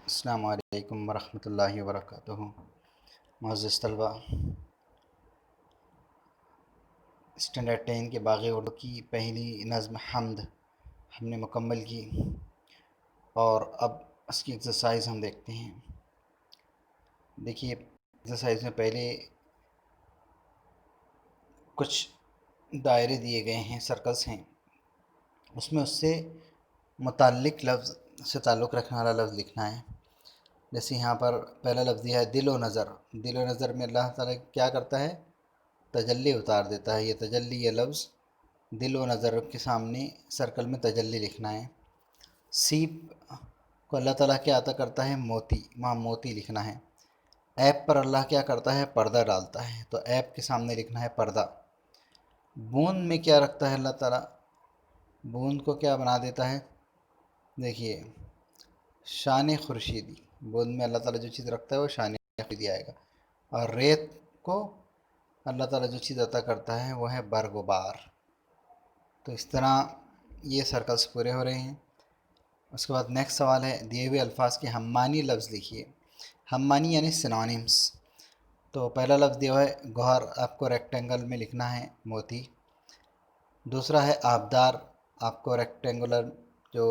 السلام علیکم ورحمۃ اللہ وبرکاتہ۔ معزز طلبہ، اسٹینڈرڈ 10 کے باغ اردو کی پہلی نظم حمد ہم نے مکمل کی، اور اب اس کی ایکسرسائز ہم دیکھتے ہیں۔ دیکھیے، ایکسرسائز میں پہلے کچھ دائرے دیے گئے ہیں، سرکلز ہیں، اس میں اس سے متعلق لفظ سے تعلق رکھنے والا لفظ لکھنا ہے۔ جیسے یہاں پر پہلا لفظ دیا ہے دل و نظر۔ دل و نظر میں اللہ تعالیٰ کیا کرتا ہے؟ تجلی اتار دیتا ہے۔ یہ تجلی، یہ لفظ دل و نظر کے سامنے سرکل میں تجلی لکھنا ہے۔ سیپ کو اللہ تعالیٰ کیا عطا کرتا ہے؟ موتی، وہاں موتی لکھنا ہے۔ ایپ پر اللہ کیا کرتا ہے؟ پردہ ڈالتا ہے، تو ایپ کے سامنے لکھنا ہے پردہ۔ بوند میں کیا رکھتا ہے اللہ تعالیٰ؟ بوند کو کیا بنا دیتا ہے؟ دیکھیے، شان خورشیدی۔ بوند میں اللہ تعالیٰ جو چیز رکھتا ہے وہ شان خورشیدی آئے گا۔ اور ریت کو اللہ تعالیٰ جو چیز عطا کرتا ہے وہ ہے برگ و بار۔ تو اس طرح یہ سرکلز پورے ہو رہے ہیں۔ اس کے بعد نیکسٹ سوال ہے، دیے ہوئے الفاظ کے ہم معنی لفظ لکھیے۔ ہم معنی یعنی سینونیمز۔ تو پہلا لفظ دیا ہوا ہے گوہر، آپ کو ریکٹینگل میں لکھنا ہے موتی۔ دوسرا ہے آبدار، آپ کو ریکٹینگولر جو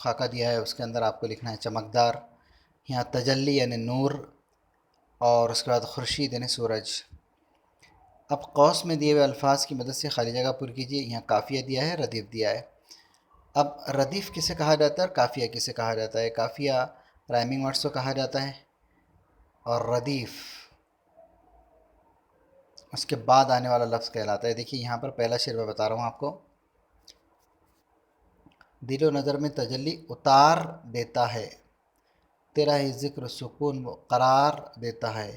خاکہ دیا ہے اس کے اندر آپ کو لکھنا ہے چمکدار۔ یہاں تجلی یعنی نور، اور اس کے بعد خورشید یعنی سورج۔ اب قوس میں دیے ہوئے الفاظ کی مدد سے خالی جگہ پر کیجیے۔ یہاں کافیہ دیا ہے، ردیف دیا ہے۔ اب ردیف کسے کہا جاتا ہے اور کافیہ کسے کہا جاتا ہے؟ کافیہ رائمنگ ورڈز کو کہا جاتا ہے، اور ردیف اس کے بعد آنے والا لفظ کہلاتا ہے۔ دیکھیے یہاں پر پہلا شعر میں بتا رہا ہوں آپ کو، دل و نظر میں تجلی اتار دیتا ہے، تیرا ہی ذکر سکون و قرار دیتا ہے۔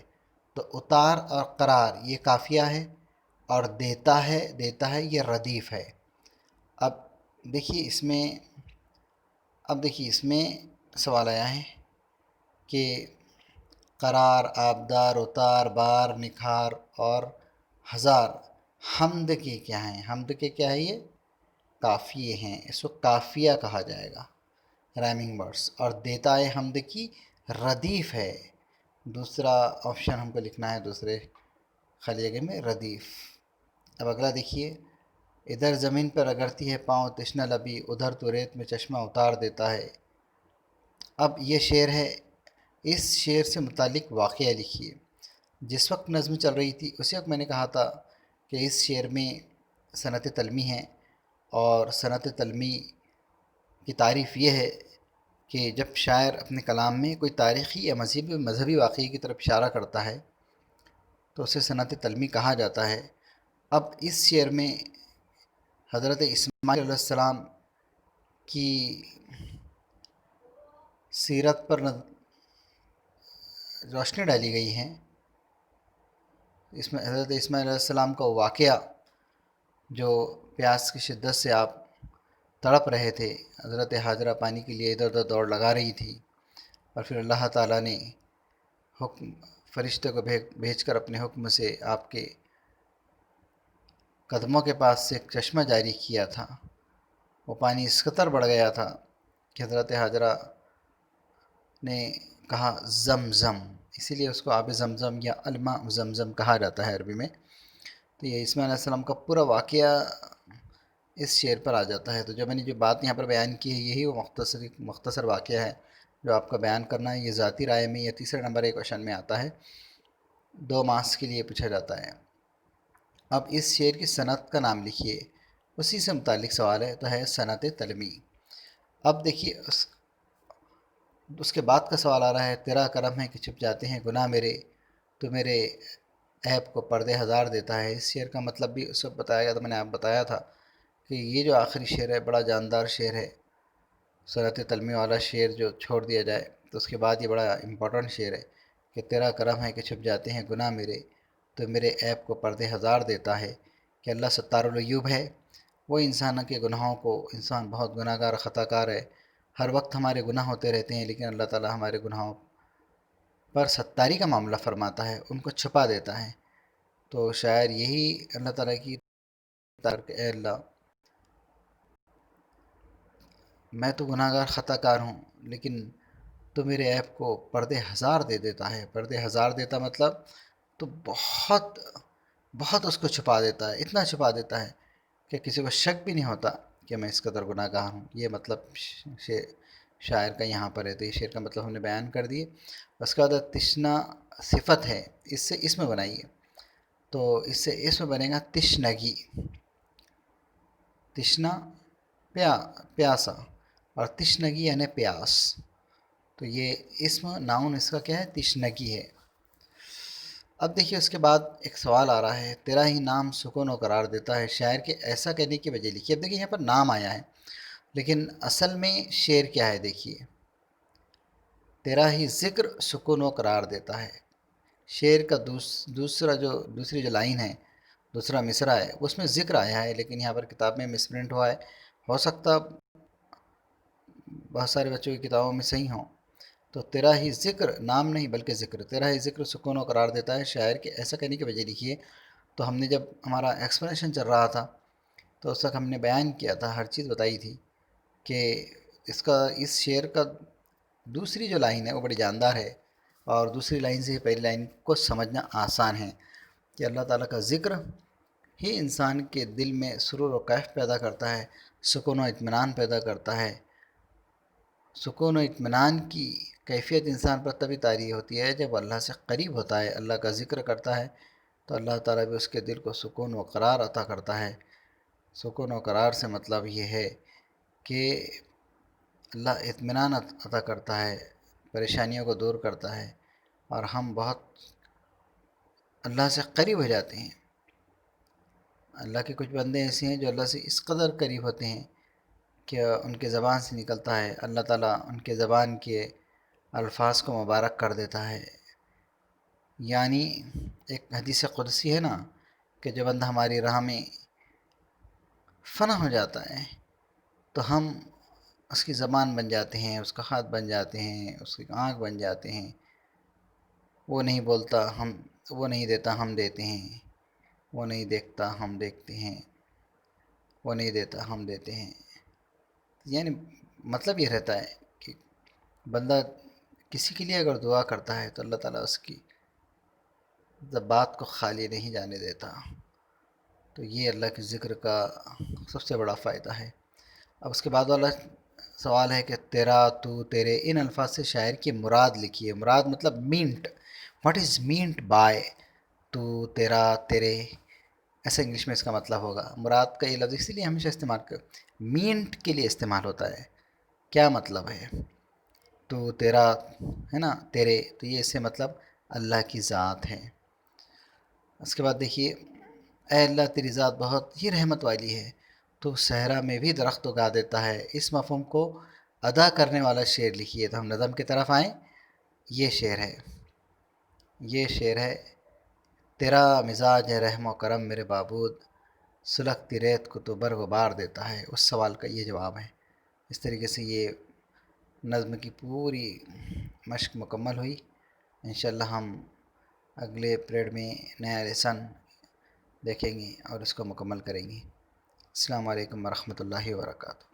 تو اتار اور قرار یہ کافیہ ہے، اور دیتا ہے یہ ردیف ہے۔ اب دیکھیے اس میں سوال آیا ہے کہ قرار، آبدار، اتار، بار، نکھار اور ہزار حمد کے کیا ہیں؟ حمد کے کیا ہے؟ یہ کافیے ہیں، اس کو کافیہ کہا جائے گا، رائمنگ ورڈز۔ اور دیتا ہے حمد کی ردیف ہے۔ دوسرا آپشن ہم کو لکھنا ہے دوسرے خالی جگہ میں ردیف۔ اب اگلا دیکھیے، ادھر زمین پر رگڑتی ہے پاؤں تشنہ لبی، ادھر تو ریت میں چشمہ اتار دیتا ہے۔ اب یہ شعر ہے، اس شعر سے متعلق واقعہ لکھیے۔ جس وقت نظم چل رہی تھی اسی وقت میں نے کہا تھا کہ اس شعر میں صنعت تلمی ہے، اور صنعت تلمی کی تعریف یہ ہے کہ جب شاعر اپنے کلام میں کوئی تاریخی یا مذہبی واقعے کی طرف اشارہ کرتا ہے تو اسے صنعت تلمی کہا جاتا ہے۔ اب اس شعر میں حضرت اسماعیل علیہ السلام کی سیرت پر روشنی ڈالی گئی ہے۔ اس میں حضرت اسماعیل علیہ السلام کا واقعہ، جو پیاس کی شدت سے آپ تڑپ رہے تھے، حضرت حاجرہ پانی کے لیے ادھر ادھر دوڑ لگا رہی تھی، اور پھر اللہ تعالیٰ نے فرشتے کو بھیج کر اپنے حکم سے آپ کے قدموں کے پاس سے ایک چشمہ جاری کیا تھا۔ وہ پانی اس قدر بڑھ گیا تھا کہ حضرت حاجرہ نے کہا زمزم، اسی لیے اس کو آب زمزم یا الماء زمزم کہا جاتا ہے عربی میں۔ تو یہ اسماعیل علیہ السلام کا پورا واقعہ اس شعر پر آ جاتا ہے۔ تو جو میں نے جو بات یہاں پر بیان کی ہے یہی وہ مختصر واقعہ ہے جو آپ کا بیان کرنا ہے۔ یہ ذاتی رائے میں یا تیسرے نمبر ایک کوشچن میں آتا ہے، 2 مارکس کے لیے پوچھا جاتا ہے۔ اب اس شعر کی صنعت کا نام لکھیے، اسی سے متعلق سوال ہے، تو ہے صنعت تلمی۔ اب دیکھیے اس کے بعد کا سوال آ رہا ہے، تیرا کرم ہے کہ چھپ جاتے ہیں گناہ میرے، تو میرے عیب کو پردے ہزار دیتا ہے۔ اس شعر کا مطلب بھی اس وقت بتایا گیا تھا، میں نے آپ بتایا تھا کہ یہ جو آخری شعر ہے بڑا جاندار شعر ہے۔ صنعت تلمی والا شعر جو چھوڑ دیا جائے تو اس کے بعد یہ بڑا امپورٹنٹ شعر ہے کہ تیرا کرم ہے کہ چھپ جاتے ہیں گناہ میرے، تو میرے عیب کو پردے ہزار دیتا ہے۔ کہ اللہ ستار العیوب ہے، وہ انسانوں کے گناہوں کو، انسان بہت گناہ گار خطا کار ہے، ہر وقت ہمارے گناہ ہوتے رہتے ہیں، لیکن اللہ تعالیٰ ہمارے گناہوں پر ستاری کا معاملہ فرماتا ہے، ان کو چھپا دیتا ہے۔ تو شاعر یہی اللہ تعالیٰ کی کہ اے اللہ، میں تو گناہ گار خطا کار ہوں، لیکن تو میرے عیب کو پردے ہزار دے دیتا ہے. پردے ہزار دیتا مطلب تو بہت بہت اس کو چھپا دیتا ہے، اتنا چھپا دیتا ہے کہ کسی کو شک بھی نہیں ہوتا کہ میں اس قدر گناہ گار ہوں. یہ مطلب شاعر کا یہاں پر ہے. تو یہ شعر کا مطلب ہم نے بیان کر دیے. اس کے بعد تشنا صفت ہے، اس سے اسم بنائیے. تو اس سے اسم بنے گا تشنگی. تشنا پیاسا، اور تشنگی یعنی پیاس. تو یہ اسم ناؤن اس کا کیا ہے؟ تشنگی ہے. اب دیکھیے اس کے بعد ایک سوال آ رہا ہے، تیرا ہی نام سکون و قرار دیتا ہے، شاعر کے ایسا کہنے کی وجہ لکھیے. اب دیکھیے یہاں پر نام آیا ہے، لیکن اصل میں شعر کیا ہے؟ دیکھیے، تیرا ہی ذکر سکون و قرار دیتا ہے. شعر کا دوسری جو لائن ہے، دوسرا مصرع ہے، اس میں ذکر آیا ہے، لیکن یہاں پر کتاب میں مس پرنٹ ہوا ہے. ہو سکتا بہت سارے بچوں کی کتابوں میں صحیح ہوں. تو تیرا ہی ذکر، نام نہیں بلکہ ذکر، تیرا ہی ذکر سکون و قرار دیتا ہے، شاعر کے ایسا کہنے کی وجہ لکھیے. تو ہم نے جب ہمارا ایکسپلینیشن چل رہا تھا تو اس وقت ہم نے بیان کیا تھا، ہر چیز بتائی تھی کہ اس شعر کا دوسری جو لائن ہے وہ بڑی جاندار ہے، اور دوسری لائن سے ہی پہلی لائن کو سمجھنا آسان ہے کہ اللہ تعالیٰ کا ذکر ہی انسان کے دل میں سرور و کیف پیدا کرتا ہے، سکون و اطمینان پیدا کرتا ہے. سکون و اطمینان کی کیفیت انسان پر تبھی طاری ہوتی ہے جب اللہ سے قریب ہوتا ہے، اللہ کا ذکر کرتا ہے، تو اللہ تعالیٰ بھی اس کے دل کو سکون و قرار عطا کرتا ہے. سکون و قرار سے مطلب یہ ہے کہ اللہ اطمینان عطا کرتا ہے، پریشانیوں کو دور کرتا ہے، اور ہم بہت اللہ سے قریب ہو جاتے ہیں. اللہ کے کچھ بندے ایسے ہیں جو اللہ سے اس قدر قریب ہوتے ہیں کہ ان کے زبان سے نکلتا ہے، اللہ تعالیٰ ان کے زبان کے الفاظ کو مبارک کر دیتا ہے. یعنی ایک حدیث قدسی ہے نا کہ جو بندہ ہماری راہ میں فنا ہو جاتا ہے تو ہم اس کی زبان بن جاتے ہیں، اس کا ہاتھ بن جاتے ہیں، اس کی آنکھ بن جاتے ہیں. وہ نہیں بولتا، وہ نہیں دیتا، ہم دیتے ہیں. وہ نہیں دیکھتا، ہم دیکھتے ہیں. وہ نہیں دیتا، ہم دیتے ہیں. یعنی مطلب یہ رہتا ہے کہ بندہ کسی کے لیے اگر دعا کرتا ہے تو اللہ تعالیٰ اس کی بات کو خالی نہیں جانے دیتا. تو یہ اللہ کے ذکر کا سب سے بڑا فائدہ ہے. اب اس کے بعد والا سوال ہے کہ تیرا، تو، تیرے، ان الفاظ سے شاعر کی مراد لکھیے. مراد مطلب meant, what is meant by تو، تیرا، تیرے، ایسا انگلش میں اس کا مطلب ہوگا. مراد کا یہ لفظ اسی لیے ہمیشہ استعمال مینٹ کے لیے استعمال ہوتا ہے. کیا مطلب ہے؟ تو، تیرا ہے نا، تیرے، تو یہ اس سے مطلب اللہ کی ذات ہے. اس کے بعد دیکھیے، اے اللہ تیری ذات بہت ہی رحمت والی ہے، تو صحرا میں بھی درخت اگا دیتا ہے. اس مفہوم کو ادا کرنے والا شعر لکھیے. تو ہم نظم کی طرف آئیں. یہ شعر ہے، تیرا مزاج ہے رحم و کرم میرے معبود، سلگتی ریت کو تو برغبار دیتا ہے. اس سوال کا یہ جواب ہے. اس طریقے سے یہ نظم کی پوری مشق مکمل ہوئی. انشاءاللہ ہم اگلے پیریڈ میں نیا لیسن دیکھیں گے اور اس کو مکمل کریں گے. السلام علیکم ورحمۃ اللہ وبرکاتہ.